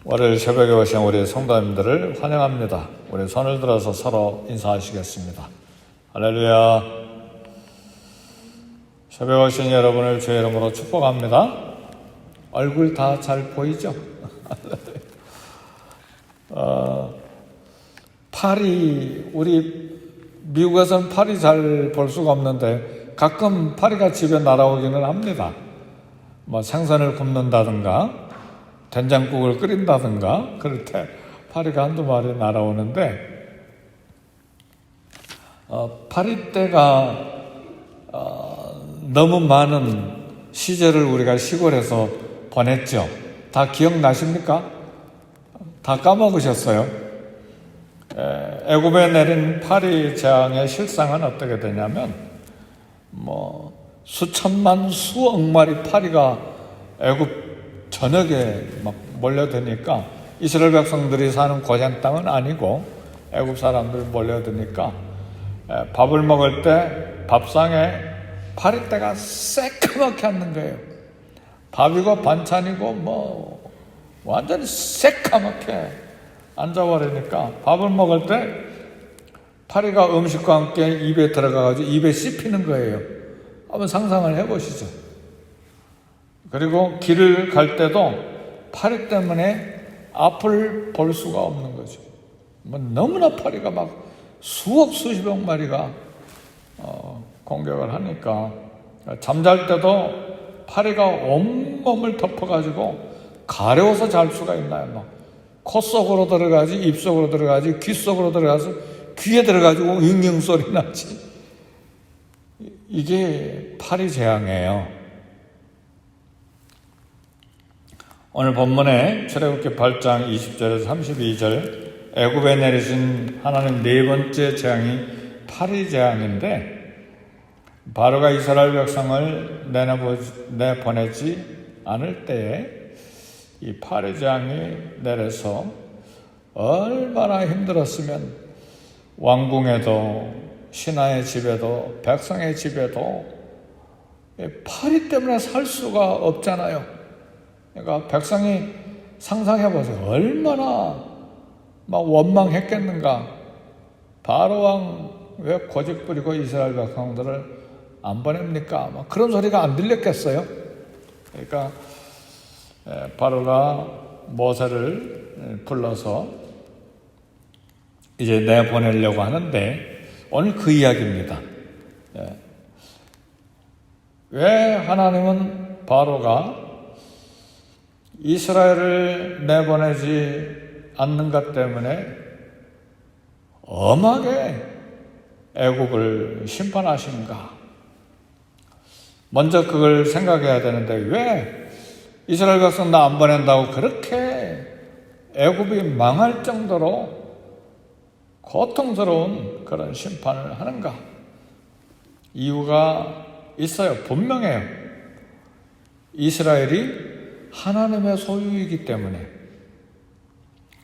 월요일 새벽에 오신 우리 성도님들을 환영합니다. 우리 손을 들어서 서로 인사하시겠습니다. 할렐루야. 새벽에 오신 여러분을 주의 이름으로 축복합니다. 얼굴 다 잘 보이죠? 파리, 우리 미국에서는 파리 잘 볼 수가 없는데 가끔 파리가 집에 날아오기는 합니다. 생선을 굽는다든가 된장국을 끓인다든가 그럴 때 파리가 한두 마리 날아오는데 파리떼가 너무 많은 시절을 우리가 시골에서 보냈죠. 다 기억나십니까? 다 까먹으셨어요? 애굽에 내린 파리 재앙의 실상은 어떻게 되냐면 수천만 수억 마리 파리가 애굽 전역에 막 몰려드니까 이스라엘 백성들이 사는 고향 땅은 아니고 애굽 사람들이 몰려드니까 밥을 먹을 때 밥상에 파리떼가 새까맣게 앉는 거예요. 밥이고 반찬이고 완전히 새까맣게 앉아버리니까 밥을 먹을 때 파리가 음식과 함께 입에 들어가가지고 입에 씹히는 거예요. 한번 상상을 해보시죠. 그리고 길을 갈 때도 파리 때문에 앞을 볼 수가 없는 거죠. 너무나 파리가 막 수십억 마리가 공격을 하니까 잠잘 때도 파리가 온몸을 덮어가지고 가려워서 잘 수가 있나요? 코 속으로 들어가지, 입 속으로 들어가지, 귀 속으로 들어가서 귀에 들어가지고 윙윙 소리 나지. 이게 파리 재앙이에요. 오늘 본문에 출애굽기 8장 20절에서 32절 애굽에 내리신 하나님 네 번째 재앙이 파리 재앙인데 바로가 이스라엘 백성을 내보내지 않을 때에 이 파리 재앙이 내려서 얼마나 힘들었으면 왕궁에도 신하의 집에도 백성의 집에도 파리 때문에 살 수가 없잖아요. 그러니까 백성이 상상해보세요. 얼마나 막 원망했겠는가. 바로 왕 왜 고집 부리고 이스라엘 백성들을 안 보냅니까? 그런 소리가 안 들렸겠어요. 그러니까 바로가 모세를 불러서 이제 내보내려고 하는데 오늘 그 이야기입니다. 왜 하나님은 바로가 이스라엘을 내보내지 않는 것 때문에 엄하게 애굽을 심판하시는가? 먼저 그걸 생각해야 되는데 왜 이스라엘 백성 나 안 보낸다고 그렇게 애굽이 망할 정도로 고통스러운 그런 심판을 하는가? 이유가 있어요. 분명해요. 이스라엘이 하나님의 소유이기 때문에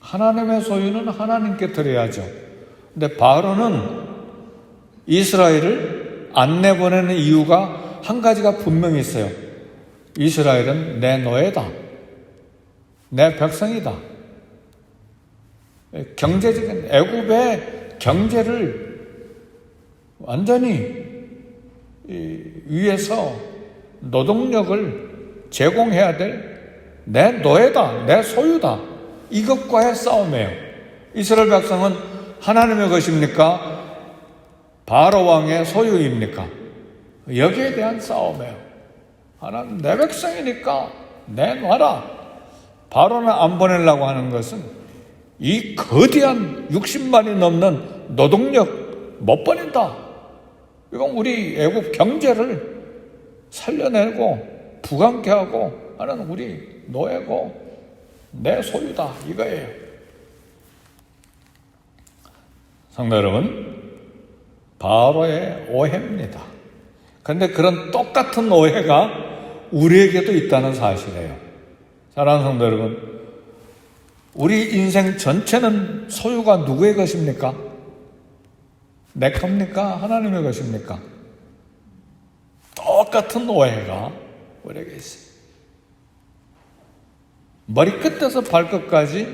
하나님의 소유는 하나님께 드려야죠. 근데 바로는 이스라엘을 안 내보내는 이유가 한 가지가 분명히 있어요. 이스라엘은 내 노예다. 내 백성이다. 경제적인 애굽의 경제를 완전히 위해서 노동력을 제공해야 될 내 노예다, 내 소유다. 이것과의 싸움이에요. 이스라엘 백성은 하나님의 것입니까? 바로 왕의 소유입니까? 여기에 대한 싸움이에요. 하나님 내 백성이니까 내놔라. 바로는 안 보내려고 하는 것은 이 거대한 60만이 넘는 노동력 못 보낸다. 이건 우리 애국 경제를 살려내고 부강케 하고 하는 우리 노예고 내 소유다 이거예요. 성도 여러분, 바로의 오해입니다. 그런데 그런 똑같은 오해가 우리에게도 있다는 사실이에요. 사랑하는 성도 여러분, 우리 인생 전체는 소유가 누구의 것입니까? 내 겁니까? 하나님의 것입니까? 똑같은 오해가 우리에게 있어요. 머리끝에서 발끝까지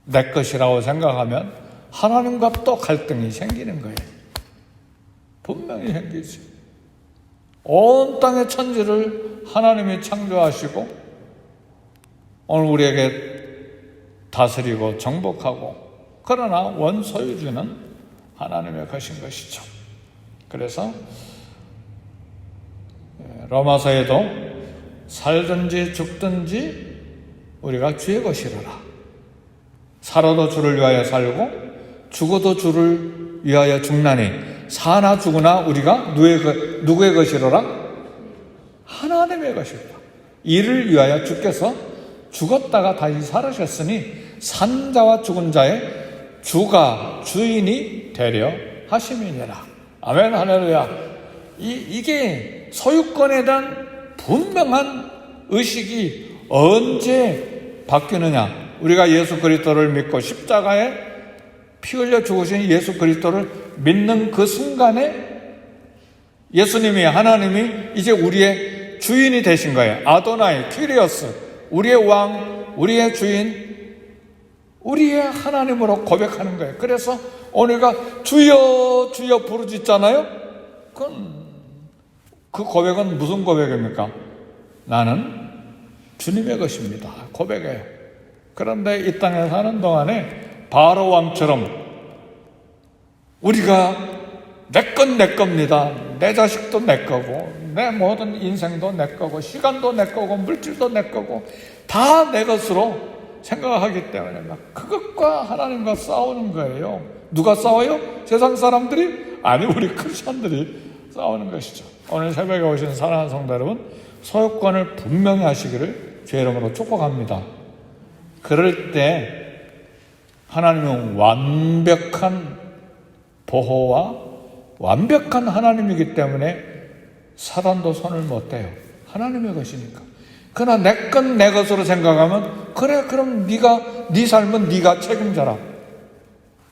내 것이라고 생각하면 하나님과 또 갈등이 생기는 거예요. 분명히 생기지. 온 땅의 천지를 하나님이 창조하시고 오늘 우리에게 다스리고 정복하고, 그러나 원소유주는 하나님의 것인 것이죠. 그래서 로마서에도 살든지 죽든지 우리가 주의 것이로라. 살아도 주를 위하여 살고 죽어도 주를 위하여 죽나니 사나 죽으나 우리가 누구의 것이로라? 하나님의 것이로라. 이를 위하여 주께서 죽었다가 다시 살으셨으니 산자와 죽은 자의 주가 주인이 되려 하심이니라. 아멘, 할렐루야. 이게 소유권에 대한 분명한 의식이 언제 바뀌느냐? 우리가 예수 그리스도를 믿고 십자가에 피 흘려 죽으신 예수 그리스도를 믿는 그 순간에 예수님이, 하나님이 이제 우리의 주인이 되신 거예요. 아도나이, 퀴리오스, 우리의 왕, 우리의 주인, 우리의 하나님으로 고백하는 거예요. 그래서 오늘가 주여 주여 부르짖잖아요. 그 고백은 무슨 고백입니까? 나는 주님의 것입니다. 고백해요. 그런데 이 땅에 사는 동안에 바로 왕처럼 우리가 내 건 내 겁니다. 내 자식도 내 거고, 내 모든 인생도 내 거고, 시간도 내 거고, 물질도 내 거고, 다 내 것으로 생각하기 때문에 막 그것과 하나님과 싸우는 거예요. 누가 싸워요? 세상 사람들이? 아니, 우리 크리스천들이 싸우는 것이죠. 오늘 새벽에 오신 사랑하는 성도 여러분, 소유권을 분명히 하시기를 주의 이름으로 축복합니다. 그럴 때 하나님은 완벽한 보호와 완벽한 하나님이기 때문에 사단도 손을 못 대요. 하나님의 것이니까. 그러나 내 건 내 것으로 생각하면, 그래, 그럼 네 삶은 네가 책임져라.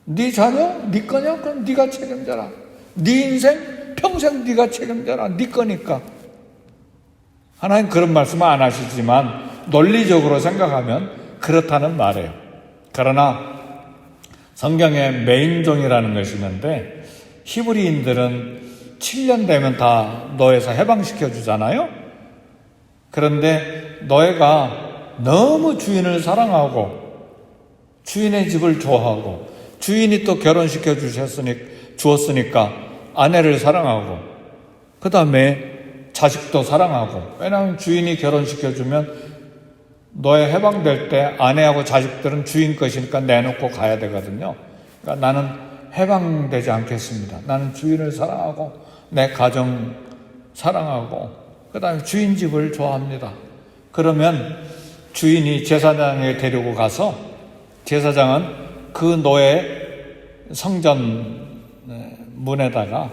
네 자녀 네 거냐? 그럼 네가 책임져라. 네 인생 평생 네가 책임져라. 네 거니까. 하나님 그런 말씀은 안 하시지만 논리적으로 생각하면 그렇다는 말이에요. 그러나 성경에 매인종이라는 것이 있는데, 히브리인들은 7년 되면 다 노예에서 해방시켜 주잖아요. 그런데 노예가 너무 주인을 사랑하고 주인의 집을 좋아하고 주인이 또 결혼시켜 주었으니까 아내를 사랑하고 그 다음에 자식도 사랑하고, 왜냐하면 주인이 결혼시켜 주면 노예 해방될 때 아내하고 자식들은 주인 것이니까 내놓고 가야 되거든요. 그러니까 나는 해방되지 않겠습니다. 나는 주인을 사랑하고 내 가정 사랑하고 그 다음에 주인 집을 좋아합니다. 그러면 주인이 제사장에 데리고 가서 제사장은 그 노예 성전 문에다가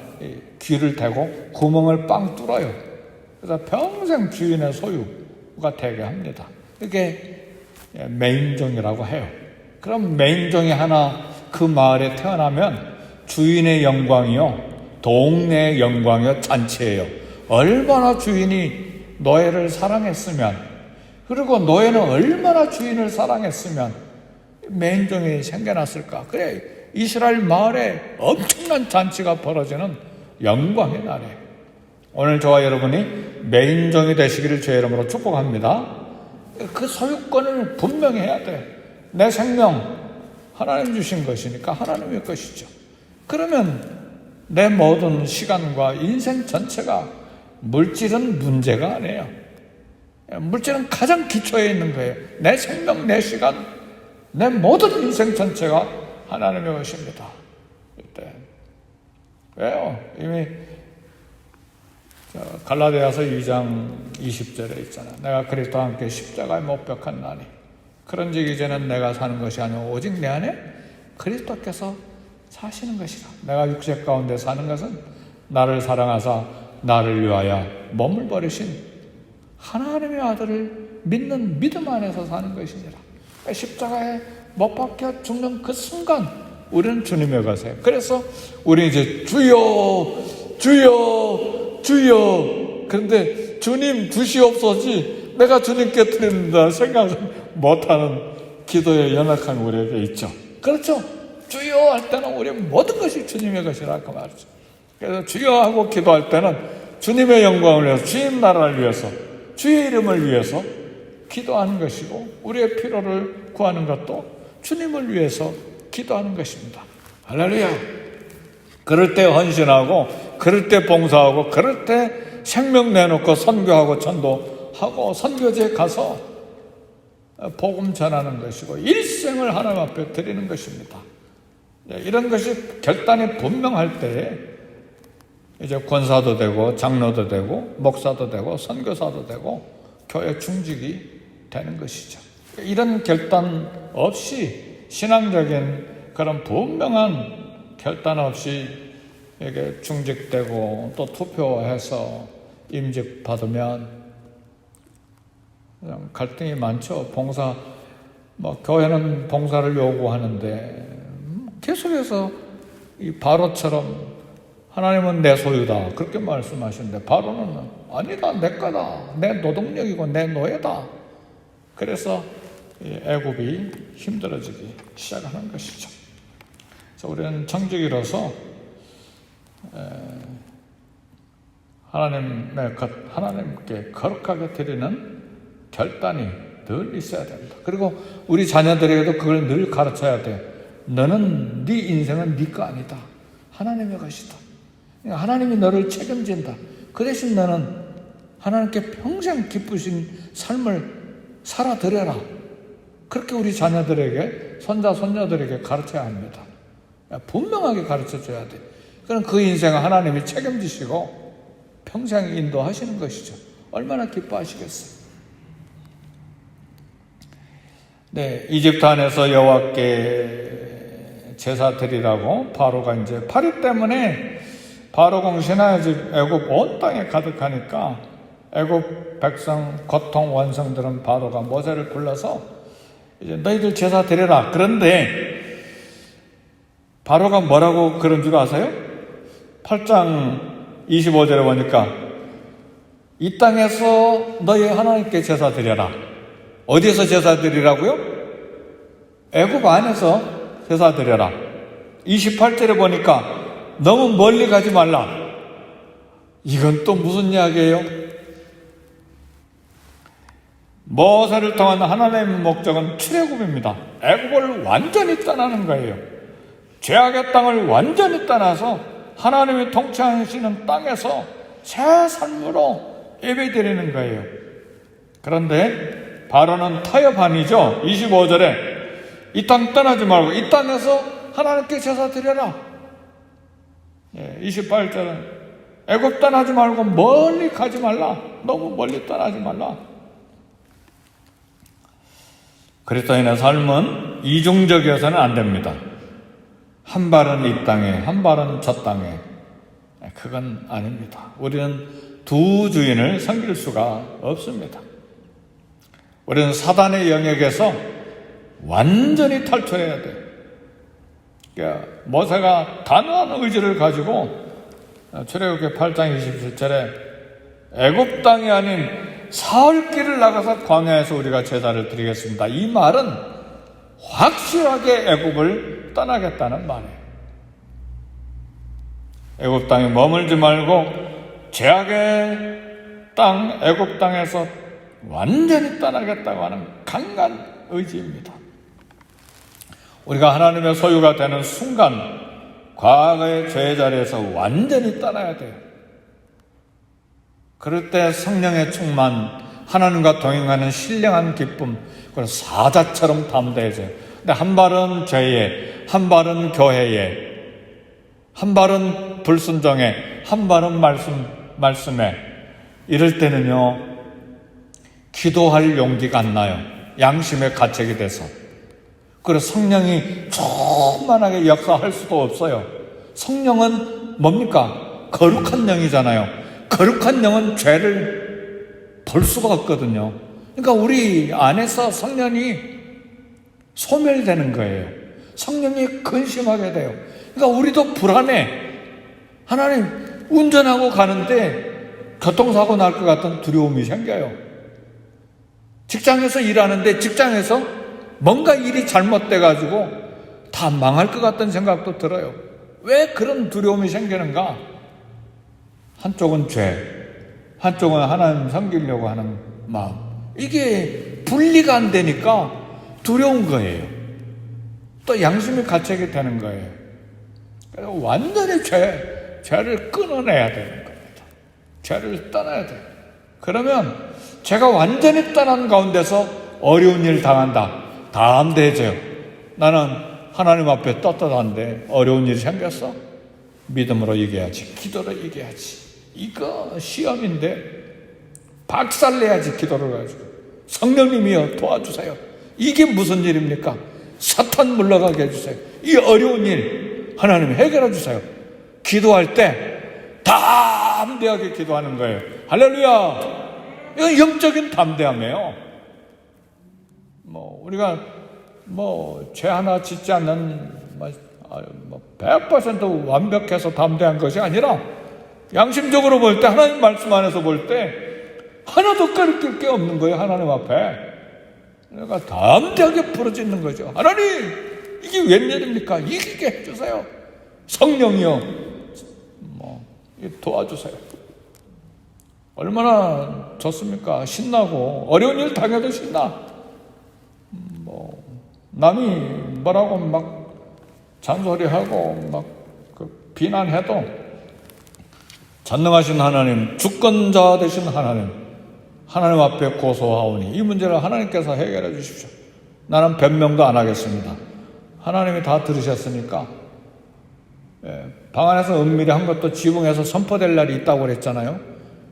귀를 대고 구멍을 빵 뚫어요. 그래서 평생 주인의 소유가 되게 합니다. 이게 매인종이라고 해요. 그럼 매인종이 하나 그 마을에 태어나면 주인의 영광이요, 동네의 영광이요, 잔치예요. 얼마나 주인이 노예를 사랑했으면, 그리고 노예는 얼마나 주인을 사랑했으면 매인종이 생겨났을까. 그래, 이스라엘 마을에 엄청난 잔치가 벌어지는 영광의 날이에요. 오늘 저와 여러분이 매인종이 되시기를 주의 이름으로 축복합니다. 그 소유권을 분명히 해야 돼. 내 생명 하나님 주신 것이니까 하나님의 것이죠. 그러면 내 모든 시간과 인생 전체가, 물질은 문제가 아니에요. 물질은 가장 기초에 있는 거예요. 내 생명, 내 시간, 내 모든 인생 전체가 하나님의 것입니다. 이때 왜요? 이미 갈라디아서 2장 20절에 있잖아. 내가 그리스도와 함께 십자가에 못 박혔나니 그런즉 이제는 내가 사는 것이 아니오 오직 내 안에 그리스도께서 사시는 것이라. 내가 육체 가운데 사는 것은 나를 사랑하사 나를 위하여 몸을 버리신 하나님의 아들을 믿는 믿음 안에서 사는 것이니라. 십자가에 못 박혀 죽는 그 순간 우리는 주님의 것이에요. 그래서 우리는 이제 주여 주여 주여, 그런데 주님 주시옵소지 내가 주님께 드린다 생각 못하는 기도에 연약한 우리에게 있죠. 그렇죠? 주여 할 때는 우리 모든 것이 주님의 것이라 그 말이죠. 그래서 주여 하고 기도할 때는 주님의 영광을 위해서, 주님 나라를 위해서, 주의 이름을 위해서 기도하는 것이고, 우리의 필요를 구하는 것도 주님을 위해서 기도하는 것입니다. 할렐루야. 그럴 때 헌신하고, 그럴 때 봉사하고, 그럴 때 생명 내놓고 선교하고 전도하고 선교지에 가서 복음 전하는 것이고 일생을 하나님 앞에 드리는 것입니다. 이런 것이 결단이 분명할 때에 이제 권사도 되고 장로도 되고 목사도 되고 선교사도 되고 교회 중직이 되는 것이죠. 이런 결단 없이, 신앙적인 그런 분명한 결단 없이 이게 중직되고 또 투표해서 임직 받으면 갈등이 많죠. 봉사, 교회는 봉사를 요구하는데 계속해서 이 바로처럼 하나님은 내 소유다 그렇게 말씀하시는데, 바로는 아니다, 내 거다, 내 노동력이고 내 노예다. 그래서 애굽이 힘들어지기 시작하는 것이죠. 그래서 우리는 청직이로서 하나님께 거룩하게 드리는 결단이 늘 있어야 됩니다. 그리고 우리 자녀들에게도 그걸 늘 가르쳐야 돼. 너는, 네 인생은 네 거 아니다. 하나님의 것이다. 하나님이 너를 책임진다. 그 대신 너는 하나님께 평생 기쁘신 삶을 살아드려라. 그렇게 우리 자녀들에게, 손자, 손녀들에게 가르쳐야 합니다. 분명하게 가르쳐줘야 돼. 그럼 그 인생을 하나님이 책임지시고 평생 인도하시는 것이죠. 얼마나 기뻐하시겠어요. 네, 이집트 안에서 여호와께 제사 드리라고 바로가 이제 파리 때문에 바로 공신하 애굽 온 땅에 가득하니까 애굽 백성 고통 원성들은 바로가 모세를 불러서 이제 너희들 제사 드려라. 그런데 바로가 뭐라고 그런 줄 아세요? 8장 25절에 보니까 이 땅에서 너희 하나님께 제사 드려라. 어디에서 제사 드리라고요? 애굽 안에서 제사 드려라. 28절에 보니까 너무 멀리 가지 말라. 이건 또 무슨 이야기예요? 모세를 통한 하나님의 목적은 출애굽입니다. 애굽을 완전히 떠나는 거예요. 죄악의 땅을 완전히 떠나서 하나님이 통치하시는 땅에서 새 삶으로 예배드리는 거예요. 그런데 바로는 타협한이죠. 25절에 이 땅 떠나지 말고 이 땅에서 하나님께 제사 드려라. 28절은 애굽 떠나지 말고 멀리 가지 말라. 너무 멀리 떠나지 말라. 그리스도인의 삶은 이중적이어서는 안 됩니다. 한 발은 이 땅에, 한 발은 저 땅에. 그건 아닙니다. 우리는 두 주인을 섬길 수가 없습니다. 우리는 사단의 영역에서 완전히 탈출해야 돼요. 그러니까 모세가 단호한 의지를 가지고 출애굽기 8장 27절에 애굽 땅이 아닌 사흘 길을 나가서 광야에서 우리가 제사를 드리겠습니다. 이 말은 확실하게 애굽을 떠나겠다는 말이에요. 애굽 땅에 머물지 말고 죄악의 땅, 애굽 땅에서 완전히 떠나겠다고 하는 강한 의지입니다. 우리가 하나님의 소유가 되는 순간 과거의 죄의 자리에서 완전히 떠나야 돼요. 그럴 때 성령의 충만, 하나님과 동행하는 신령한 기쁨, 그건 사자처럼 담대해져요. 근데 한 발은 죄에, 한 발은 교회에, 한 발은 불순종에, 한 발은 말씀에. 이럴 때는요, 기도할 용기가 안 나요. 양심에 가책이 돼서. 그래서 성령이 충만하게 역사할 수도 없어요. 성령은 뭡니까? 거룩한 영이잖아요. 거룩한 영은 죄를 볼 수가 없거든요. 그러니까 우리 안에서 성령이 소멸되는 거예요. 성령이 근심하게 돼요. 그러니까 우리도 불안해. 하나님, 운전하고 가는데 교통사고 날 것 같은 두려움이 생겨요. 직장에서 일하는데 직장에서 뭔가 일이 잘못돼가지고 다 망할 것 같다는 생각도 들어요. 왜 그런 두려움이 생기는가? 한쪽은 죄, 한쪽은 하나님 섬기려고 하는 마음. 이게 분리가 안 되니까 두려운 거예요. 또 양심이 가책이 되는 거예요. 그래서 완전히 죄를 끊어내야 되는 겁니다. 죄를 떠나야 돼요. 그러면 제가 완전히 떠난 가운데서 어려운 일 당한다. 다 안 되죠. 나는 하나님 앞에 떳떳한데 어려운 일이 생겼어? 믿음으로 이겨야지. 기도로 이겨야지. 이거 시험인데 박살내야지. 기도를 가지고. 성령님이여 도와주세요. 이게 무슨 일입니까? 사탄 물러가게 해주세요. 이 어려운 일 하나님 해결해 주세요. 기도할 때 담대하게 기도하는 거예요. 할렐루야. 이건 영적인 담대함이에요. 우리가 죄 하나 짓지 않는 100% 완벽해서 담대한 것이 아니라 양심적으로 볼 때, 하나님 말씀 안에서 볼 때 하나도 가르칠 게 없는 거예요. 하나님 앞에 내가 담대하게 부르짖는 거죠. 하나님, 이게 웬일입니까? 이기게 해주세요. 성령이여 도와주세요. 얼마나 좋습니까? 신나고 어려운 일 당해도 신나. 남이 뭐라고 막 잔소리하고 막 비난해도 전능하신 하나님, 주권자 되신 하나님 앞에 고소하오니 이 문제를 하나님께서 해결해 주십시오. 나는 변명도 안 하겠습니다. 하나님이 다 들으셨으니까. 방 안에서 은밀히 한 것도 지붕에서 선포될 날이 있다고 그랬잖아요.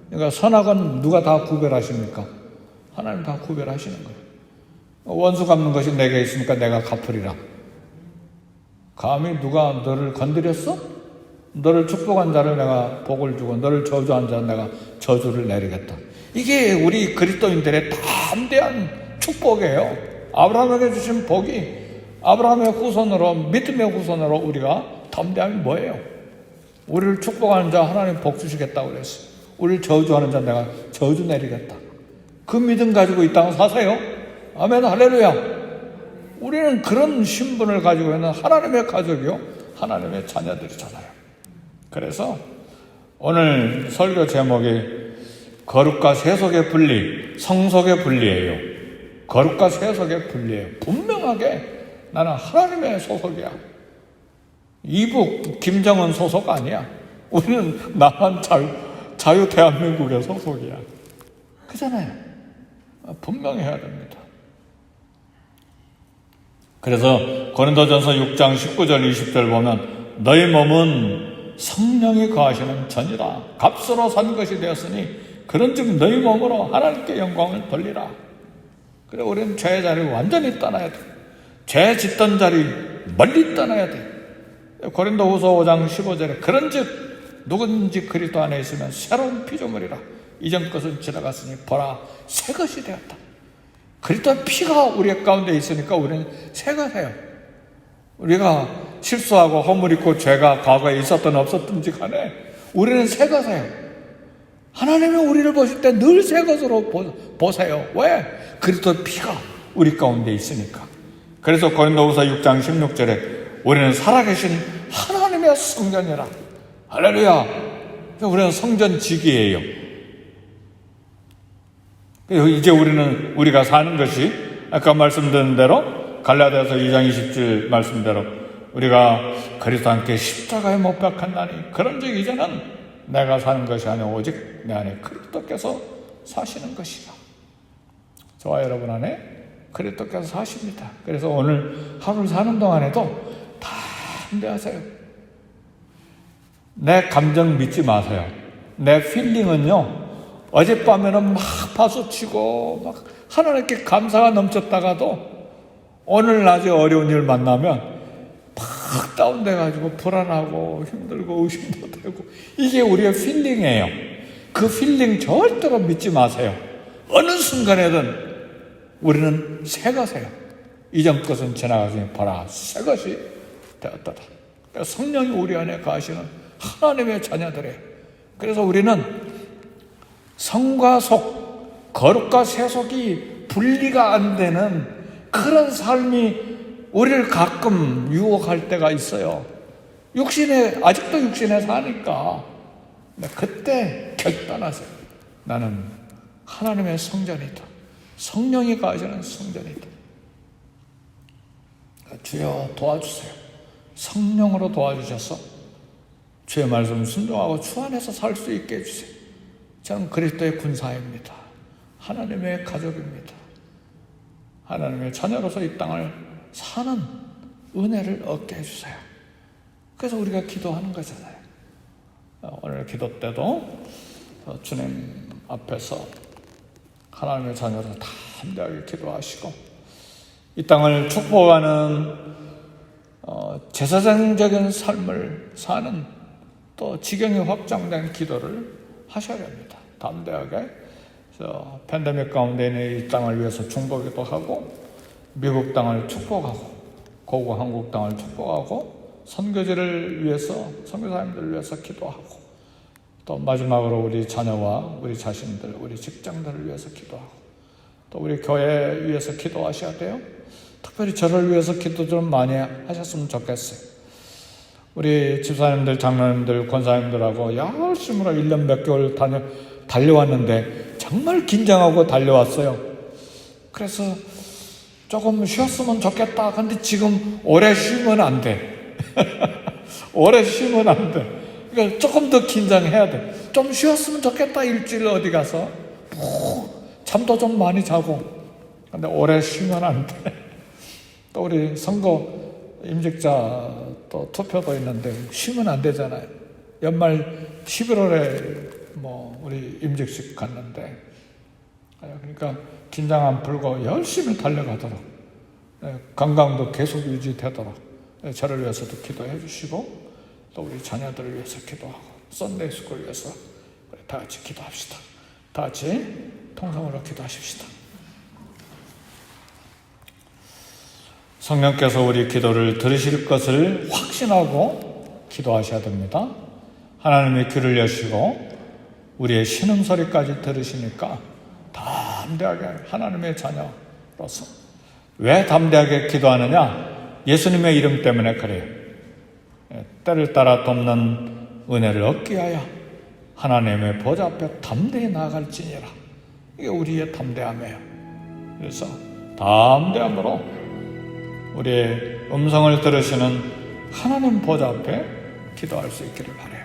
그러니까 선악은 누가 다 구별하십니까? 하나님 다 구별하시는 거예요. 원수 갚는 것이 내게 있으니까 내가 갚으리라. 감히 누가 너를 건드렸어? 너를 축복한 자를 내가 복을 주고 너를 저주한 자는 내가 저주를 내리겠다. 이게 우리 그리스도인들의 담대한 축복이에요. 아브라함에게 주신 복이, 아브라함의 후손으로, 믿음의 후손으로 우리가 담대함이 뭐예요? 우리를 축복하는 자 하나님 복 주시겠다고 그랬어요. 우리를 저주하는 자 내가 저주 내리겠다. 그 믿음 가지고 이 땅을 사세요. 아멘, 할렐루야. 우리는 그런 신분을 가지고 있는 하나님의 가족이요, 하나님의 자녀들이잖아요. 그래서 오늘 설교 제목이 거룩과 세속의 분리, 성속의 분리예요. 거룩과 세속의 분리예요. 분명하게 나는 하나님의 소속이야. 이북 김정은 소속 아니야. 우리는 나만 자유 대한민국의 소속이야. 그잖아요. 분명히 해야 됩니다. 그래서 고린도전서 6장 19절 20절 보면 너희 몸은 성령이 거하시는 전이라. 값으로 산 것이 되었으니 그런즉 너희 몸으로 하나님께 영광을 돌리라. 그래, 우리는 죄의 자리를 완전히 떠나야 돼. 죄 짓던 자리 멀리 떠나야 돼. 고린도후서 5장 15절에 그런즉 누구든지 그리스도 안에 있으면 새로운 피조물이라. 이전 것은 지나갔으니 보라 새 것이 되었다. 그리스도의 피가 우리 가운데 있으니까 우리는 새가 돼요. 우리가 실수하고 허물 있고 죄가 과거에 있었든 없었든지 간에 우리는 새가 돼요. 하나님이 우리를 보실 때 늘 새 것으로 보세요. 왜? 그리스도의 피가 우리 가운데 있으니까. 그래서 고린도후서 6장 16절에 우리는 살아계신 하나님의 성전이라. 할렐루야. 우리는 성전지기예요. 이제 우리가 사는 것이 아까 말씀드린 대로 갈라디아서 2장 20절 말씀대로 우리가 그리스도 함께 십자가에 못 박혔나니 그런즉 이제는 내가 사는 것이 아니라 오직 내 안에 그리스도께서 사시는 것이다. 저와 여러분 안에 그리스도께서 사십니다. 그래서 오늘 하루를 사는 동안에도 담대하세요. 내 감정 믿지 마세요. 내 필링은요, 어젯밤에는 막 파수치고 막 하나님께 감사가 넘쳤다가도 오늘 낮에 어려운 일 만나면 막 다운돼가지고 불안하고 힘들고 의심도 되고, 이게 우리의 필링이에요. 그 필링 절대로 믿지 마세요. 어느 순간에든 우리는 새 것이에요. 이전 것은 지나가시니 보라 새 것이 되었다. 성령이 우리 안에 거하시는 하나님의 자녀들이에요. 그래서 우리는 성과 속, 거룩과 세속이 분리가 안 되는 그런 삶이 우리를 가끔 유혹할 때가 있어요. 아직도 육신에 사니까. 그때 결단하세요. 나는 하나님의 성전이다. 성령이 거하시는 성전이다. 주여 도와주세요. 성령으로 도와주셔서 주의 말씀 순종하고 주 안에서 살 수 있게 해주세요. 저는 그리스도의 군사입니다. 하나님의 가족입니다. 하나님의 자녀로서 이 땅을 사는 은혜를 얻게 해주세요. 그래서 우리가 기도하는 거잖아요. 오늘 기도 때도 주님 앞에서 하나님의 자녀로 담대하게 기도하시고 이 땅을 축복하는 제사장적인 삶을 사는 또 지경이 확장된 기도를 하셔야 합니다. 담대하게 팬데믹 가운데 있는 이 땅을 위해서 중보기도 하고 미국 땅을 축복하고 고국 한국 땅을 축복하고 선교지를 위해서 선교사님들을 위해서 기도하고 또 마지막으로 우리 자녀와 우리 자신들 우리 직장들을 위해서 기도하고 또 우리 교회 위해서 기도하셔야 돼요. 특별히 저를 위해서 기도 좀 많이 하셨으면 좋겠어요. 우리 집사님들 장로님들 권사님들하고 열심으로 1년 몇 개월 달려왔는데 정말 긴장하고 달려왔어요. 그래서 조금 쉬었으면 좋겠다. 근데 지금 오래 쉬면 안 돼. 오래 쉬면 안 돼. 그러니까 조금 더 긴장해야 돼. 좀 쉬었으면 좋겠다. 일주일 어디 가서 잠도 좀 많이 자고. 근데 오래 쉬면 안 돼. 또 우리 선거 임직자 또 투표도 있는데 쉬면 안 되잖아요. 연말 11월에 우리 임직식 갔는데 그러니까 긴장 안 풀고 열심히 달려가도록 건강도 계속 유지되도록 저를 위해서도 기도해 주시고 또 우리 자녀들을 위해서 기도하고 썬데이 스쿨을 위해서 우리 다 같이 기도합시다. 다 같이 통성으로 기도하십시다. 성령께서 우리 기도를 들으실 것을 확신하고 기도하셔야 됩니다. 하나님의 귀를 여시고 우리의 신음소리까지 들으시니까 담대하게 하나님의 자녀로서 왜 담대하게 기도하느냐? 예수님의 이름 때문에 그래요. 때를 따라 돕는 은혜를 얻기 위하여 하나님의 보좌 앞에 담대히 나아갈지니라. 이게 우리의 담대함이에요. 그래서 담대함으로 우리의 음성을 들으시는 하나님 보좌 앞에 기도할 수 있기를 바랍니다.